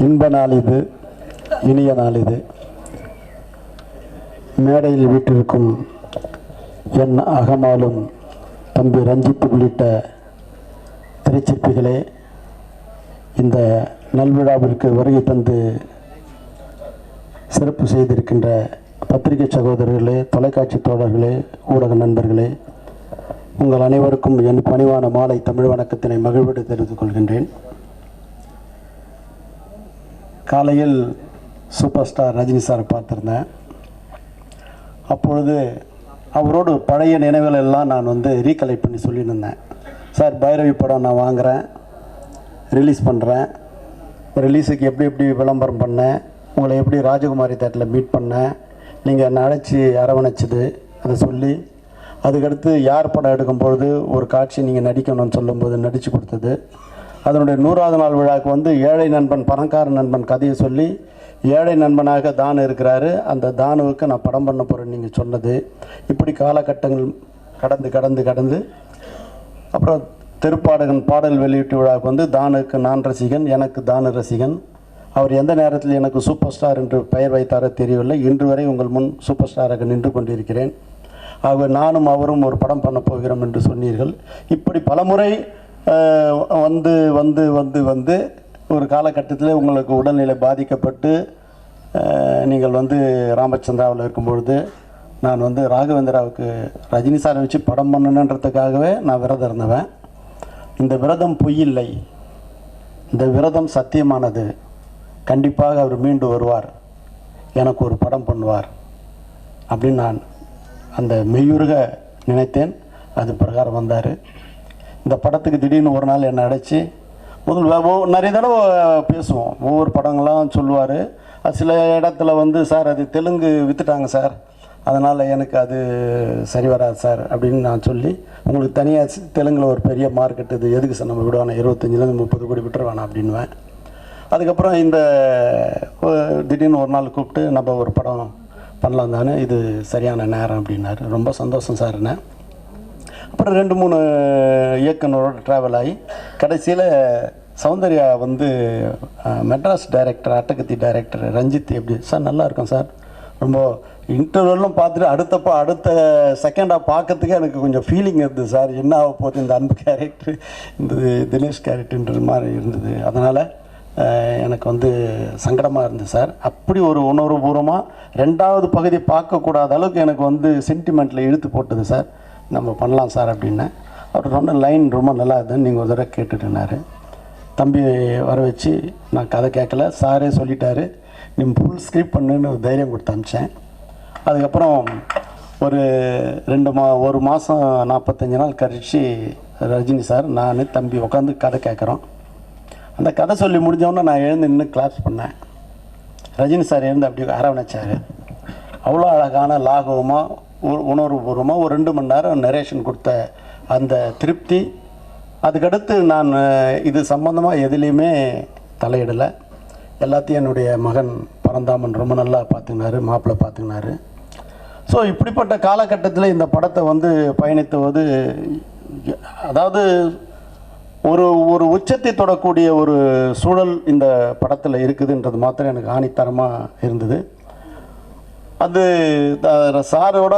இன்ப நாள் இது, இனிய நாள் இது. மேடையில் வீட்டிற்கும் என் அகமாலும் தம்பி ரஞ்சித் உள்ளிட்ட திரைச்சிற்பிகளே, இந்த நல்விழாவிற்கு வருகை தந்து சிறப்பு செய்திருக்கின்ற பத்திரிகை சகோதரர்களே, தொலைக்காட்சி தோழர்களே, ஊடக நண்பர்களே, உங்கள் அனைவருக்கும் என் பணிவான மாலை தமிழ் வணக்கத்தினை மகிழ்வோடு தெரிவித்துக் கொள்கின்றேன். காலையில் சூப்பர் ஸ்டார் ரஜினி சார் பார்த்துருந்தேன். அப்பொழுது அவரோடு பழைய நினைவுகள் எல்லாம் நான் ரீகலெக்ட் பண்ணி சொல்லியிருந்தேன். சார், பைரவி படம் நான் வாங்குகிறேன், ரிலீஸ் பண்ணுறேன், ரிலீஸுக்கு எப்படி எப்படி விளம்பரம் பண்ணேன், உங்களை எப்படி ராஜகுமாரி தேட்டரில் மீட் பண்ணேன், நீங்கள் என்னை அழைச்சி அரவணைச்சது அதை சொல்லி, அதுக்கடுத்து யார் படம் எடுக்கும்பொழுது ஒரு காட்சி நீங்கள் நடிக்கணும்னு சொல்லும்போது நடித்து கொடுத்தது, அதனுடைய 100வது நாள் விழாவுக்கு ஏழை நண்பன் பணக்கார நண்பன் கதையை சொல்லி ஏழை நண்பனாக தானு இருக்கிறாரு, அந்த தானுவுக்கு நான் படம் பண்ண போகிறேன்னு நீங்கள் சொன்னது, இப்படி காலகட்டங்கள் கடந்து அப்புறம் தெருப்பாடகன் பாடல் வெளியீட்டு விழாவுக்கு தானுக்கு நான் ரசிகன், எனக்கு தானு ரசிகன். அவர் எந்த நேரத்தில் எனக்கு சூப்பர் ஸ்டார் என்று பெயர் வைத்தாரோ தெரியவில்லை. இன்று வரை உங்கள் முன் சூப்பர் ஸ்டாராக நின்று கொண்டிருக்கிறேன். ஆக நானும் அவரும் ஒரு படம் பண்ண போகிறோம் என்று சொன்னீர்கள். இப்படி பலமுறை வந்து ஒரு காலகட்டத்தில் உங்களுக்கு உடல்நிலை பாதிக்கப்பட்டு நீங்கள் ராமச்சந்திராவில் இருக்கும்பொழுது நான் ராகவேந்திராவுக்கு ரஜினி சாரை வச்சு படம் பண்ணணுன்றதுக்காகவே நான் விரதம் இருந்தவன். இந்த விரதம் பொய்யில்லை, இந்த விரதம் சத்தியமானது. கண்டிப்பாக அவர் மீண்டு வருவார், எனக்கு ஒரு படம் பண்ணுவார் அப்படின்னு நான் அந்த மெய்யுருக நினைத்தேன். அது பிரகாரம் வந்தார். இந்த படத்துக்கு திடீர்னு ஒரு நாள் என்னை அழைச்சி நிறைய தடவை பேசுவோம், ஒவ்வொரு படங்களாம் சொல்லுவார். அது சில இடத்துல சார் அது தெலுங்கு விற்றுட்டாங்க சார், அதனால் எனக்கு அது சரி வராது சார் அப்படின்னு நான் சொல்லி, உங்களுக்கு தனியாக தெலுங்கில் ஒரு பெரிய மார்க்கெட் இது, எதுக்கு சார் நம்ம விடுவானா, 25 30 கோடி விட்டுருவானா அப்படின்வேன். அதுக்கப்புறம் இந்த திடீர்னு ஒரு நாள் கூப்பிட்டு நம்ம ஒரு படம் பண்ணலாம் தானே, இது சரியான நேரம் அப்படின்னாரு. ரொம்ப சந்தோஷம் சார்ண்ணே. அப்புறம் 2-3 இயக்குனரோடு ட்ராவல் ஆகி கடைசியில் சௌந்தர்யா மெட்ராஸ் டைரக்டர், அட்டகத்தி டைரக்டர் ரஞ்சித் எப்படி சார் நல்லா இருக்கும் சார், ரொம்ப இன்டர்வெல்லாம் பார்த்துட்டு அடுத்த செகண்டாக பார்க்கறதுக்கே எனக்கு கொஞ்சம் ஃபீலிங் இருந்தது சார், என்ன ஆக போகுது இந்த அன்பு கேரக்டர், இந்த தினேஷ் கேரக்டர்ன்ற மாதிரி இருந்தது. அதனால் எனக்கு சங்கடமாக இருந்தது சார். அப்படி ஒரு உணர்வுபூர்வமாக 2வது பகுதி பார்க்கக்கூடாத அளவுக்கு எனக்கு சென்டிமெண்ட்டில் இழுத்து போட்டது சார். நம்ம பண்ணலாம் சார் அப்படின்னு அவர் சொன்ன லைன் ரொம்ப நல்லா இருந்ததுன்னு நீங்கள் ஒரு தடவை கேட்டுட்டுனாரு. தம்பி வர வச்சு நான் கதை கேட்கல, சாரே சொல்லிட்டாரு, நீ ஃபுல் ஸ்கிரிப்ட் பண்ணுன்னு தைரியம் கொடுத்து அனுப்பிச்சேன். அதுக்கப்புறம் ஒரு மாதம் 45 நாள் கழிச்சு ரஜினி சார் நான் தம்பி உட்காந்து கதை கேட்குறோம். அந்த கதை சொல்லி முடிஞ்சவொன்னே நான் எழுந்து நின்று கிளாப்ஸ் பண்ணேன். ரஜினி சார் எழுந்து அப்படி அரவணைச்சார். அவ்வளோ அழகான லாகவமாக உணர்வுபூர்வமாக ஒரு 2 மணி நேரம் நரேஷன் கொடுத்த அந்த திருப்தி. அதுக்கடுத்து நான் இது சம்பந்தமாக எதுலேயுமே தலையிடலை. எல்லாத்தையும் என்னுடைய மகன் பரந்தாமன் ரொம்ப நல்லா பார்த்துக்கினாரு, மாப்பிள்ளை பார்த்துக்கினாரு. ஸோ இப்படிப்பட்ட காலகட்டத்தில் இந்த படத்தை பயணித்துவது, அதாவது ஒரு உச்சத்தை தொடக்கூடிய ஒரு சூழல் இந்த படத்தில் இருக்குதுன்றது மாத்திரம் எனக்கு ஆணித்தரமாக இருந்தது. அது சாரோட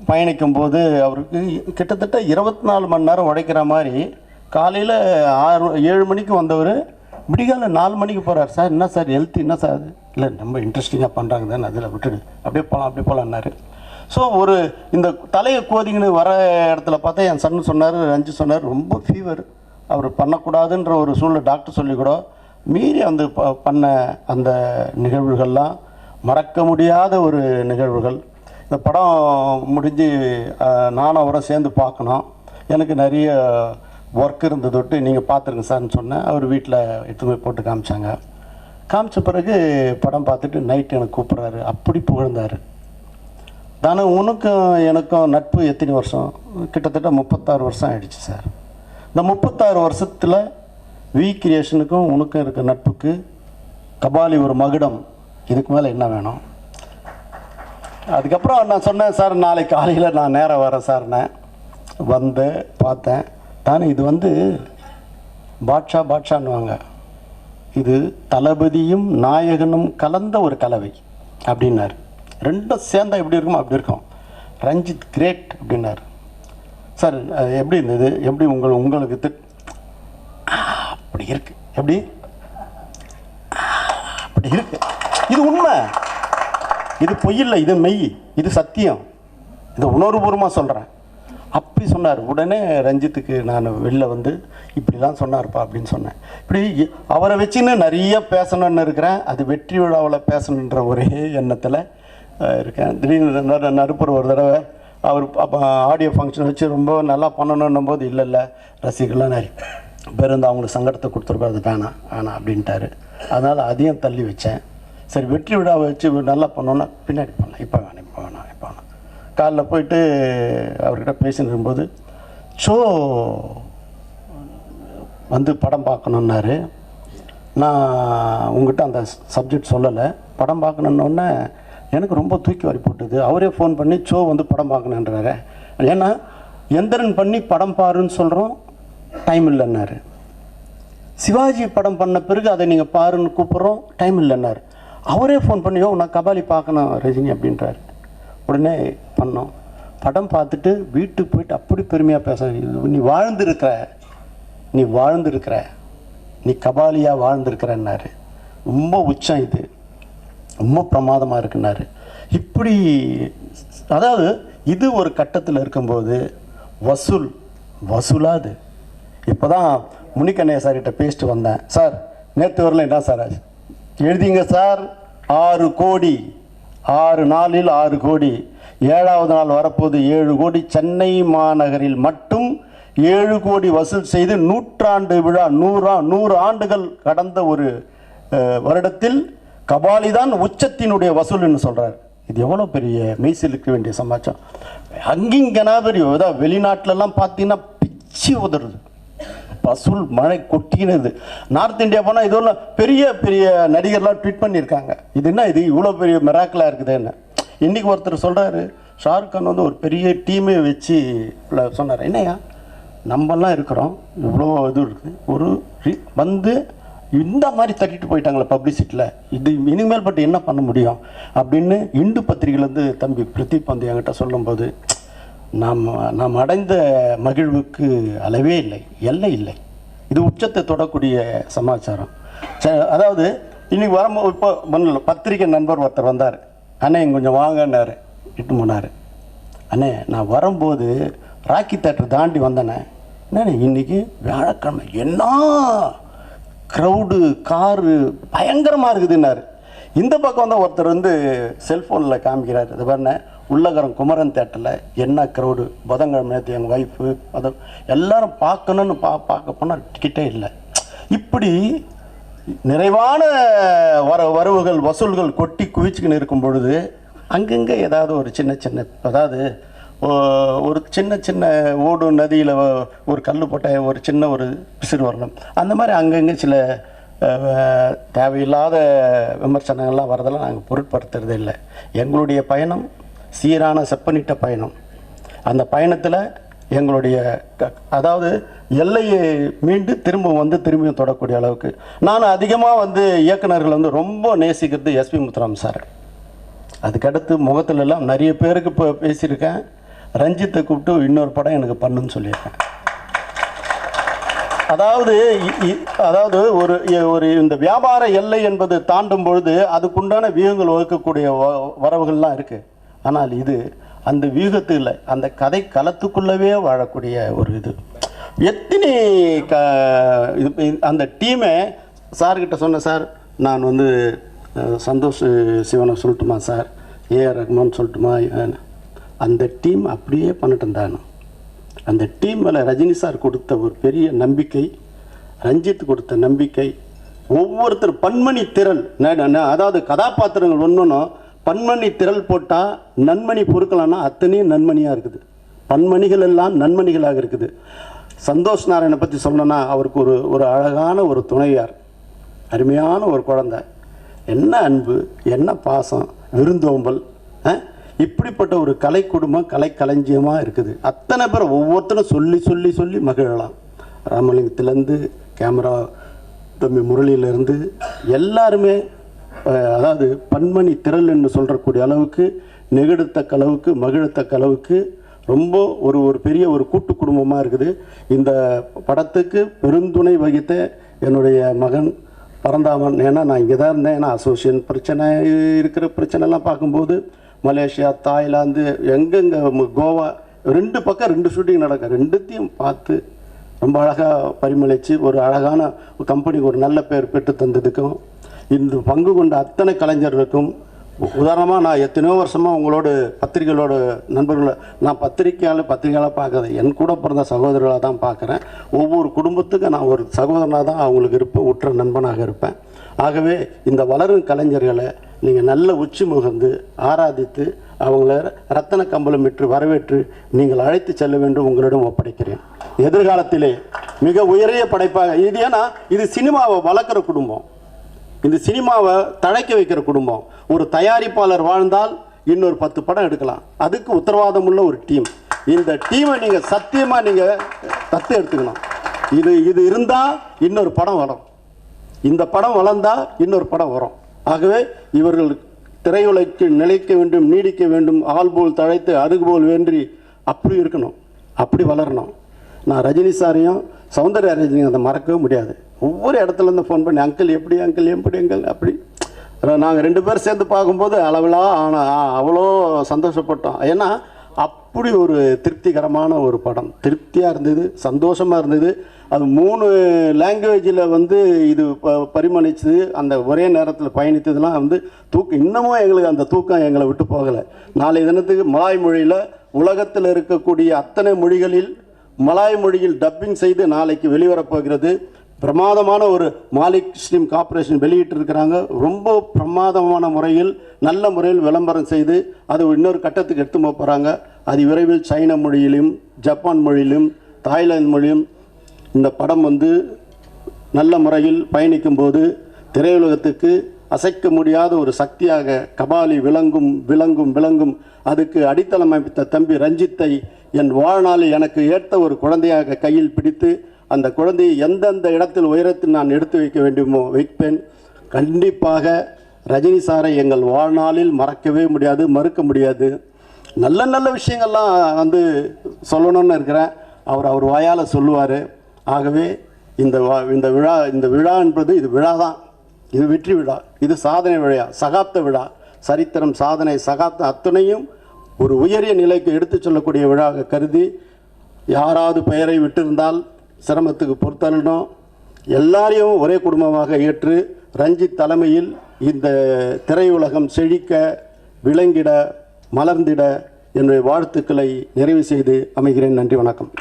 பயணிக்கும்போது அவருக்கு கிட்டத்தட்ட 24 மணி நேரம் உழைக்கிற மாதிரி, காலையில் 7 மணிக்கு வந்தவர் விடிகால 4 மணிக்கு போகிறார். சார் என்ன சார் ஹெல்த் என்ன சார், இல்லை ரொம்ப இன்ட்ரெஸ்டிங்காக பண்ணுறாங்க தானே, அதில் விட்டுடு அப்படியே போகலான்னாரு. ஸோ இந்த தலையை கோதிங்கன்னு வர இடத்துல பார்த்தா என் சன்னு சொன்னார், ரஞ்சி சொன்னார், ரொம்ப ஃபீவர், அவர் பண்ணக்கூடாதுன்ற ஒரு சூழ்நிலை டாக்டர் சொல்லி கூட மீறி பண்ண அந்த நிகழ்வுகள்லாம் மறக்க முடியாத ஒரு நிகழ்வுகள். இந்த படம் முடிஞ்சு நானும் அவரை சேர்ந்து பார்க்கணும், எனக்கு நிறைய ஒர்க் இருந்தது தொட்டு நீங்கள் பார்த்துருங்க சார்னு சொன்னேன். அவர் வீட்டில் எடுத்து போய் போட்டு காமிச்ச பிறகு படம் பார்த்துட்டு நைட்டு எனக்கு கூப்பிட்றாரு, அப்படி புகழ்ந்தார். தானே உனக்கும் எனக்கும் நட்பு எத்தனை வருஷம், கிட்டத்தட்ட 36 வருஷம் ஆகிடுச்சு சார். இந்த 36 வருஷத்தில் வி கிரியேஷனுக்கும் உனக்கும் இருக்க நட்புக்கு கபாலி ஒரு மகுடம், இதுக்கு மேலே என்ன வேணும். அதுக்கப்புறம் நான் சொன்னேன், சார் நாளைக்கு காலையில் நான் நேரம் வரேன் சார்னேன். பார்த்தேன் தானே இது பாட்ஷான்னுவாங்க, இது தளபதியும் நாயகனும் கலந்த ஒரு கலவை அப்படின்னாரு. ரெண்டும் சேர்ந்தா எப்படி இருக்குமோ அப்படி இருக்கும். ரஞ்சித் கிரேட் அப்படின்னாரு. சார் எப்படி இருந்தது, எப்படி உங்களுக்கு அப்படி இருக்கு, எப்படி அப்படி இருக்கு, இது உண்மை, இது பொய்யில்லை, இது மெய், இது சத்தியம், இது உணர்வுபூர்வமாக சொல்கிறேன் அப்படி சொன்னார். உடனே ரஞ்சித்துக்கு நான் வெளில வந்து இப்படிலாம் சொன்னார்ப்பா அப்படின்னு சொன்னேன். இப்படி அவரை வச்சுன்னு நிறைய பேசணுன்னு இருக்கிறேன். அது வெற்றி விழாவில் பேசணுன்ற ஒரே எண்ணத்தில் இருக்கேன். திடீர்னு நடுப்புற ஒரு தடவை அவர் ஆடியோ ஃபங்க்ஷன் வச்சு ரொம்ப நல்லா பண்ணணுன்னும் போது இல்லை ரசிகர்லாம் நிறைய பேர் வந்து அவங்களுக்கு சங்கடத்தை கொடுத்துருக்கோம், அது வேணாம் அப்படின்ட்டாரு. அதனால் அதையும் தள்ளி வச்சேன். சரி வெற்றி விழாவை வச்சு நல்லா பண்ணோன்னா பின்னாடி பண்ணலாம், இப்போ வேணாம் காலைல போயிட்டு அவர்கிட்ட பேசின்னு இருக்கும்போது ஷோ வந்து படம் பார்க்கணுன்னாரு. நான் உங்கள்கிட்ட அந்த சப்ஜெக்ட் சொல்லலை. படம் பார்க்கணுன்னொன்னே எனக்கு ரொம்ப தூக்கி வாரி போட்டுது. அவரே ஃபோன் பண்ணி ஷோ வந்து படம் பார்க்கணுன்றாரு. ஏன்னா எந்திரன் பண்ணி படம் பாருன்னு சொல்கிறோம், டைம் இல்லைன்னாரு. சிவாஜி படம் பண்ண பிறகு அதை நீங்கள் பாருன்னு கூப்பிட்றோம், டைம் இல்லைன்னாரு. அவரே ஃபோன் பண்ணியோ நான் கபாலி பார்க்கணும் ரஜினி அப்படின்றாரு. உடனே பண்ணோம். படம் பார்த்துட்டு வீட்டுக்கு போயிட்டு அப்படி பெருமையாக பேச, நீ வாழ்ந்துருக்கிற, நீ கபாலியாக வாழ்ந்துருக்கிறன்னாரு. ரொம்ப உச்சம், இது ரொம்ப பிரமாதமாக இருக்குன்னாரு. இப்படி அதாவது இது ஒரு கட்டத்தில் இருக்கும்போது வசூலாது. இப்போ தான் முனிக்கண்ணையா சார்கிட்ட பேசிட்டு வந்தேன். சார் நேற்று வரல என்ன சார் எழுதிங்க சார், 6 கோடி, 6 நாளில் 6 கோடி, 7வது நாள் வரப்போது 7 கோடி. சென்னை மாநகரில் மட்டும் 7 கோடி வசூல் செய்து 100ஆண்டு விழா, 100 ஆண்டுகள் கடந்த ஒரு வருடத்தில் கபாலி தான் உச்சத்தினுடைய வசூல்னு சொல்கிறார். இது எவ்வளோ பெரிய மெய்சிலுக்க வேண்டிய சமாச்சாரம். அங்கிங்கனாபரி ஏதாவது வெளிநாட்டிலலாம் பார்த்தீங்கன்னா பிச்சு உதறுது, வசூல் மழை கொட்டினது. நார்த் இந்தியா போனால் இதெல்லாம் பெரிய பெரிய நடிகர்லாம் ட்வீட் பண்ணியிருக்காங்க, இது என்ன இது இவ்வளோ பெரிய மிராக்கலாக இருக்குதுன்னு. இன்றைக்கி ஒருத்தர் சொல்கிறாரு, ஷாருக் கான் வந்து ஒரு பெரிய டீமே வச்சு சொன்னார். என்னையா நம்மலாம் இருக்கிறோம், இவ்வளோ இது இருக்குது, ஒரு வந்து இந்த மாதிரி தட்டிட்டு போயிட்டாங்களே பப்ளிசிட்டியில், இது இனிமேல் பட்டு என்ன பண்ண முடியும் அப்படின்னு இந்து பத்திரிகையிலேருந்து தம்பி பிரதீப் வந்து என்கிட்ட சொல்லும்போது நாம் அடைந்த மகிழ்வுக்கு அளவே இல்லை, எல்லை இல்லை. இது உச்சத்தை தொடக்கூடிய சமாச்சாரம். அதாவது இன்றைக்கி வரும்போது இப்போ பண்ணல, பத்திரிக்கை நண்பர் ஒருத்தர் வந்தார். அண்ணே கொஞ்சம் வாங்கன்னாரு, இட்டு போனார். அண்ணே நான் வரும்போது ராக்கி தேட்டர் தாண்டி வந்தேனே, என்னண்ணே இன்றைக்கி வியாழக்கிழமை என்ன க்ரௌடு, காரு பயங்கரமாக இருக்குதுன்னாரு. இந்த பக்கம் வந்து ஒருத்தர் வந்து செல்ஃபோனில் காமிக்கிறார். இது பாருங்க உள்ளகரம் குமரன் தேட்டரில் என்ன க்ரௌடு, புதன்கிழமை நேற்று எங்கள் ஒய்ஃபு அதை எல்லோரும் பார்க்கணுன்னு பார்க்க போனால் டிக்கெட்டே இல்லை. இப்படி நிறைவான வரவுகள் வசூல்கள் கொட்டி குவிச்சுக்கின்னு இருக்கும் பொழுது அங்கங்கே ஏதாவது ஒரு சின்ன அதாவது ஒரு சின்ன ஓடும் நதியில் ஒரு கல் போட்ட ஒரு சின்ன ஒரு பிசிறு வரணும், அந்த மாதிரி அங்கங்கே சில தேவையில்லாத விமர்சனங்கள்லாம் வரதெல்லாம் நாங்கள் பொருட்படுத்துறதே இல்லை. எங்களுடைய பயணம் சீரான செப்பனிட்ட பயணம். அந்த பயணத்தில் எங்களுடைய அதாவது எல்லையை மீண்டு திரும்பியும் தொடக்கூடிய அளவுக்கு நான் அதிகமாக வந்து இயக்குநர்கள் வந்து ரொம்ப நேசிக்கிறது எஸ்பி முத்துராமன் சார். அதுக்கடுத்து முகத்துலலாம் நிறைய பேருக்கு இப்போ பேசியிருக்கேன். ரஞ்சித்தை கூப்பிட்டு இன்னொரு படம் எனக்கு பண்ணுன்னு சொல்லியிருக்கேன். அதாவது ஒரு இந்த வியாபார எல்லை என்பது தாண்டும் பொழுது அதுக்குண்டான வியூகங்கள் வகுக்கக்கூடிய வரவுகள்லாம் இருக்குது. ஆனால் இது அந்த வியூகத்தில் அந்த கதை களத்துக்குள்ளவே வாழக்கூடிய ஒரு இது. எத்தனை அந்த டீமை சார்கிட்ட சொன்னேன். சார் நான் வந்து சந்தோஷ் சிவனை சொல்லட்டுமா சார், ஏஆர் ரஹ்மான் சொல்லட்டுமா, அந்த டீம் அப்படியே பண்ணிட்டு இருந்தாங்க. அந்த டீம் மேலே ரஜினி சார் கொடுத்த ஒரு பெரிய நம்பிக்கை, ரஞ்சித் கொடுத்த நம்பிக்கை, ஒவ்வொருத்தர் பன்மணி திரள், அதாவது கதாபாத்திரங்கள் ஒன்றும் பன்மணி திரள் போட்டால் நன்மணி பொறுக்கலான்னா அத்தனையும் நன்மணியாக இருக்குது, பன்மணிகள் எல்லாம் நன்மணிகளாக இருக்குது. சந்தோஷ் நாராயணனை பற்றி சொல்லணும்னா அவருக்கு ஒரு அழகான ஒரு துணையார், அருமையான ஒரு குழந்தை, என்ன அன்பு, என்ன பாசம், விருந்தோம்பல், இப்படிப்பட்ட ஒரு கலை குடும்பம், கலை களஞ்சியமாக இருக்குது. அத்தனை பேர் ஒவ்வொருத்தரும் சொல்லி சொல்லி சொல்லி மகிழலாம். ராமலிங்கத்திலேருந்து கேமரா தம்பி முரளியிலேருந்து எல்லாருமே அதாவது பன்மணி திரள் என்று சொல்கிறக்கூடிய அளவுக்கு நெகிழத்தக்க அளவுக்கு மகிழத்தக்க அளவுக்கு ரொம்ப ஒரு பெரிய ஒரு கூட்டு குடும்பமாக இருக்குது. இந்த படத்துக்கு பெருந்துணை வகித்த என்னுடைய மகன் பரந்தாமன். ஏன்னா நான் இங்கே தான் இருந்தேன். ஏன்னா அசோசியேஷன் பிரச்சனை இருக்கிற பிரச்சனைலாம் பார்க்கும்போது மலேசியா, தாய்லாந்து, எங்கெங்கே கோவா 2 பக்கம் 2 ஷூட்டிங் நடக்கும். 2த்தையும் பார்த்து ரொம்ப அழகாக பரிமளித்து ஒரு அழகான கம்பெனிக்கு ஒரு நல்ல பேர் பெற்று தந்ததுக்கும் இந்த பங்கு கொண்ட அத்தனை கலைஞர்களுக்கும் உதாரணமாக நான் எத்தனையோ வருஷமாக உங்களோட பத்திரிகைகளோட நண்பர்களை நான் பத்திரிகையாளர் பார்க்காத என் கூட பிறந்த சகோதரர்களாக தான் பார்க்குறேன். ஒவ்வொரு குடும்பத்துக்கும் நான் ஒரு சகோதரனாக தான் அவங்களுக்கு இருப்பேன், உற்ற நண்பனாக இருப்பேன். ஆகவே இந்த வளரும் கலைஞர்களை நீங்கள் நல்ல உச்சி முகந்து ஆராதித்து அவங்கள ரத்தன கம்பளம் விட்டு வரவேற்று நீங்கள் அழைத்து செல்ல வேண்டும் உங்களிடம் ஒப்படைக்கிறேன். எதிர்காலத்திலே மிக உயரிய படைப்பாக இது. ஏன்னா இது சினிமாவை வளர்க்குற குடும்பம், இந்த சினிமாவை தழைக்க வைக்கிற குடும்பம். ஒரு தயாரிப்பாளர் வாழ்ந்தால் இன்னொரு 10 படம் எடுக்கலாம். அதுக்கு உத்தரவாதம் உள்ள ஒரு டீம். இந்த டீமை நீங்கள் சத்தியமாக நீங்கள் தத்து எடுத்துக்கணும். இது இருந்தால் இன்னொரு படம் வரும், இந்த படம் வளர்ந்தால் இன்னொரு படம் வரும். ஆகவே இவர்கள் திரையுலகிற்கு நிலைக்க வேண்டும், நீடிக்க வேண்டும். ஆள் போல் தழைத்து அருகுபோல் வேண்டி அப்படி இருக்கணும், அப்படி வளரணும். நான் ரஜினி சாரையும் சௌந்தர்யா ரஜினியும் அதை மறக்கவே முடியாது. ஒவ்வொரு இடத்துலேருந்து ஃபோன் பண்ணி அங்கிள் எப்படி அங்கிள் அப்படி நாங்கள் 2 பேர் சேர்ந்து பார்க்கும்போது அளவிலா அவ்வளோ சந்தோஷப்பட்டோம். ஏன்னா அப்படி ஒரு திருப்திகரமான ஒரு படம், திருப்தியாக இருந்தது, சந்தோஷமாக இருந்தது. அது 3 லாங்குவேஜில் இது பரிமளிச்சது. அந்த ஒரே நேரத்தில் பயணித்ததுலாம் இன்னமும் எங்களுக்கு அந்த தூக்கம் எங்களை விட்டு போகலை. நாளைய தினத்துக்கு மலாய் மொழியில் உலகத்தில் இருக்கக்கூடிய அத்தனை மொழிகளில் மலாய் மொழியில் டப்பிங் செய்து நாளைக்கு வெளிவரப்போகிறது. பிரமாதமான ஒரு மாலிக் ஸ்ட்ரீம் கார்பரேஷன் வெளியிட்டிருக்கிறாங்க. ரொம்ப பிரமாதமான முறையில் நல்ல முறையில் விளம்பரம் செய்து அது இன்னொரு கட்டத்துக்கு எடுத்து போகிறாங்க. அது விரைவில் சைனா மொழியிலும் ஜப்பான் மொழியிலும் தாய்லாந்து மொழியும் இந்த படம் நல்ல முறையில் பயணிக்கும் போது திரையுலகத்துக்கு அசைக்க முடியாத ஒரு சக்தியாக கபாலி விளங்கும். அதுக்கு அடித்தளம் அமைத்த தம்பி ரஞ்சித்தை என் வாழ்நாளில் எனக்கு ஏற்ற ஒரு குழந்தையாக கையில் பிடித்து அந்த குழந்தையை எந்தெந்த இடத்தில் உயரத்தில் நான் எடுத்து வைக்க வேண்டுமோ வைப்பேன். கண்டிப்பாக ரஜினி சாரை எங்கள் வாழ்நாளில் மறக்கவே முடியாது, மறுக்க முடியாது. நல்ல விஷயங்கள்லாம் சொல்லணும்னு இருக்கிறேன். அவர் வாயால் சொல்லுவார். ஆகவே இந்த விழா என்பது இது விழா தான். இது வெற்றி விழா, இது சாதனை விழா, சகாப்த விழா. சரித்திரம், சாதனை, சகாப்தம் அத்தனையும் ஒரு உயரிய நிலைக்கு எடுத்து சொல்லக்கூடிய விழாக கருதி யாராவது பெயரை விட்டிருந்தால் சிரமத்துக்கு பொறுத்தரணும். எல்லாரையும் ஒரே குடும்பமாக ஏற்று ரஞ்சித் தலைமையில் இந்த திரையுலகம் செழிக்க, விளங்கிட, மலர்ந்திட என்னுடைய வாழ்த்துக்களை நிறைவு செய்து அமைகிறேன். நன்றி, வணக்கம்.